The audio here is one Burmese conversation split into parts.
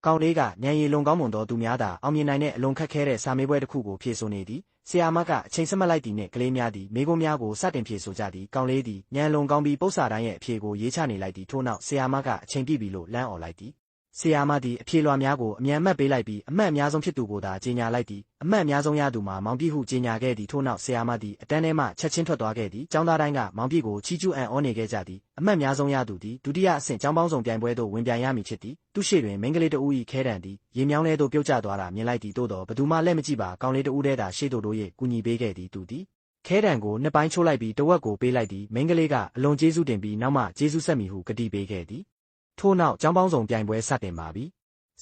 ကောင်လေးကဉာဏ်ရည်လုံကောင်းမွန်သောသူများသာအောင်မြင်နိုင်တဲ့အလွန်ခက်ခဲတဲ့စာမေးပွဲတစ်ခုကိုဖြေဆိုနေသည်ဆရာမကအချိန်စမလိုက်သည်နှင့်ကလေးများသည်မိကုံးများကိုစတင်ဖြေဆိုကြသည်ကောင်လေးသည်ဉာဏ်လုံကောင်းပြီးပု္ပ္ပစာတိုင်းရဲ့အဖြေကိုရေးချနေလိုက်သည်ထို့နောက်ဆရာမကအချိန်ပြည့်ပြီလို့လမ်းអော်လိုက်သည်ဆရာမသည်အဖြေလွှာများကိုအမြန်မှတ်ပေးလိုက်ပြီးအမှတ်အများဆုံးဖြစ်သူကိုသာကြေညာလိုက်သည်အမှတ်အများဆုံးရသူမှာမောင်ပြည့်ဟုကြေညာခဲ့သည်ထို့နောက်ဆရာမသည်အတန်းထဲမှချက်ချင်းထွက်သွားခဲ့သည်ကျောင်းသားတိုင်းကမောင်ပြည့်ကိုချီးကျူးအံ့ဩနေခဲ့ကြသည်အမှတ်အများဆုံးရသူသည်ဒုတိယအဆင့်ကျောင်းပေါင်းစုံပြိုင်ပွဲသို့ဝင်ပြိုင်ရမည်ဖြစ်သည်သူရှိတွင်မိန်းကလေးတဦး၏ခဲတံသည်ရေမြောင်းထဲသို့ပြုတ်ကျသွားတာမြင်လိုက်သည်သို့သောဘသူမှလက်မကြည့်ပါကောင်လေးတဦးတည်းသာရှေ့သို့တို့၍ကူညီပေးခဲ့သည်သူသည်ခဲတံကိုနှစ်ပိုင်းချိုးလိုက်ပြီးတဝက်ကိုပေးလိုက်သည်မိန်းကလေးကအလွန်ကျေးဇူးတင်ပြီးနောက်မှကျေးဇူးဆက်မည်ဟုကတိပေးခဲ့သည်ထို့နောက်ကျောင်းပေါင်းစုံပြိုင်ပွဲစတင်ပါပြီ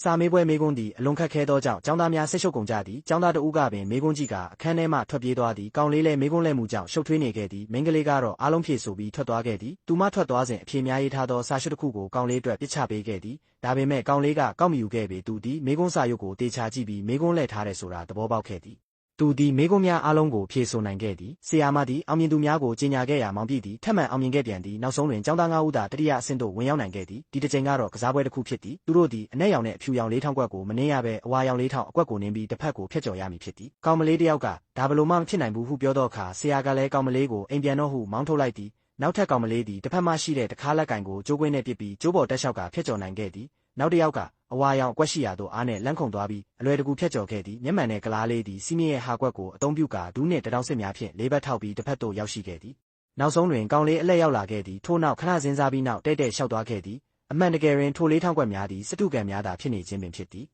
စာမေးပွဲမေးခွန်းသည်အလွန်ခက်ခဲသောကြောင့်ကျောင်းသားများဆိတ်ရှုပ်ကုန်ကြသည်ကျောင်းသားတဦးကပင်မေးခွန်းကြည့်ကာအခန်းထဲမှထွက်ပြေးသွားသည်ကောင်လေးလည်းမေးခွန်းလဲမှုကြောင့်ရှုပ်ထွေးနေခဲ့သည်မိန်းကလေးကတော့အားလုံးဖြေဆိုပြီးထွက်သွားခဲ့သည်သူမထွက်သွားစဉ်အဖြေများရေးထားသောစာရွက်တစ်ခုကိုကောင်လေးအတွက်ပစ်ချပေးခဲ့သည်ဒါပေမဲ့ကောင်လေးကကောက်မယူခဲ့ပေသူသည်မေးခွန်းစာရွက်ကိုတေချာကြည့်ပြီးမေးခွန်းလဲထားတယ်ဆိုတာသဘောပေါက်ခဲ့သည်သူသည်မေးခွန်းများအားလုံးကိုဖြေဆိုနိုင်ခဲ့သည်ဆရာမသည်အောင်မြင်သူများကိုကြေညာခဲ့ရာမောင်ပြည့်သည်ထပ်မံအောင်မြင်ခဲ့ပြန်သည်နောက်ဆုံးတွင်ကျောင်းသား9ဦးသာတတိယအဆင့်သို့ဝင်ရောက်နိုင်ခဲ့သည်ဒီတစ်ချိန်ကတော့ကစားပွဲတစ်ခုဖြစ်သည်သူတို့သည်အနက်ရောင်နှင့်အဖြူရောင်လေးထောင်ကွက်ကိုမနင်းရဘဲအဝါရောင်လေးထောင်အကွက်ကိုနင်းပြီးတစ်ဖက်ကိုဖျက်ကျော်ရမည်ဖြစ်သည်ကောင်မလေးတစ်ယောက်ကဒါဘလို့မှမဖြစ်နိုင်ဘူးဟုပြောသောအခါဆရာကလည်းကောင်မလေးကိုအိမ်ပြန်တော့ဟုမောင်းထုတ်လိုက်သည်နောက်ထပ်ကောင်မလေးသည်တစ်ဖက်မှရှိတဲ့တခါးလက်ကင်ကိုကြိုးကွင်းနဲ့ပစ်ပြီးကျိုးပေါ်တက်လျှောက်ကဖျက်ကျော်နိုင်ခဲ့သည်နောက်တစ်ယောက်ကအဝါရောင်အကွက်ရှိရာသို့အားနဲ့လန့်ခုန်သွားပြီးအလွယ်တကူဖျက်ကျော်ခဲ့သည်မျက်မှန်နဲ့ကလားလေးသည်စီးမြင့်ရဲ့ဟာကွက်ကိုအသုံးပြုကာဒူးနှင့်တတောင်စစ်များဖြင့်လေးဘက်ထောက်ပြီးတစ်ဖက်သို့ရောက်ရှိခဲ့သည်နောက်ဆုံးတွင်ကောင်လေးအလက်ရောက်လာခဲ့သည်ထို့နောက်ခဏစဉ်းစားပြီးနောက်တဲ့လျှောက်သွားခဲ့သည်အမှန်တကယ်တွင်ထိုလေးထောင်ကွက်များသည်စတုကံများသာဖြစ်နေခြင်းပင်ဖြစ်သည်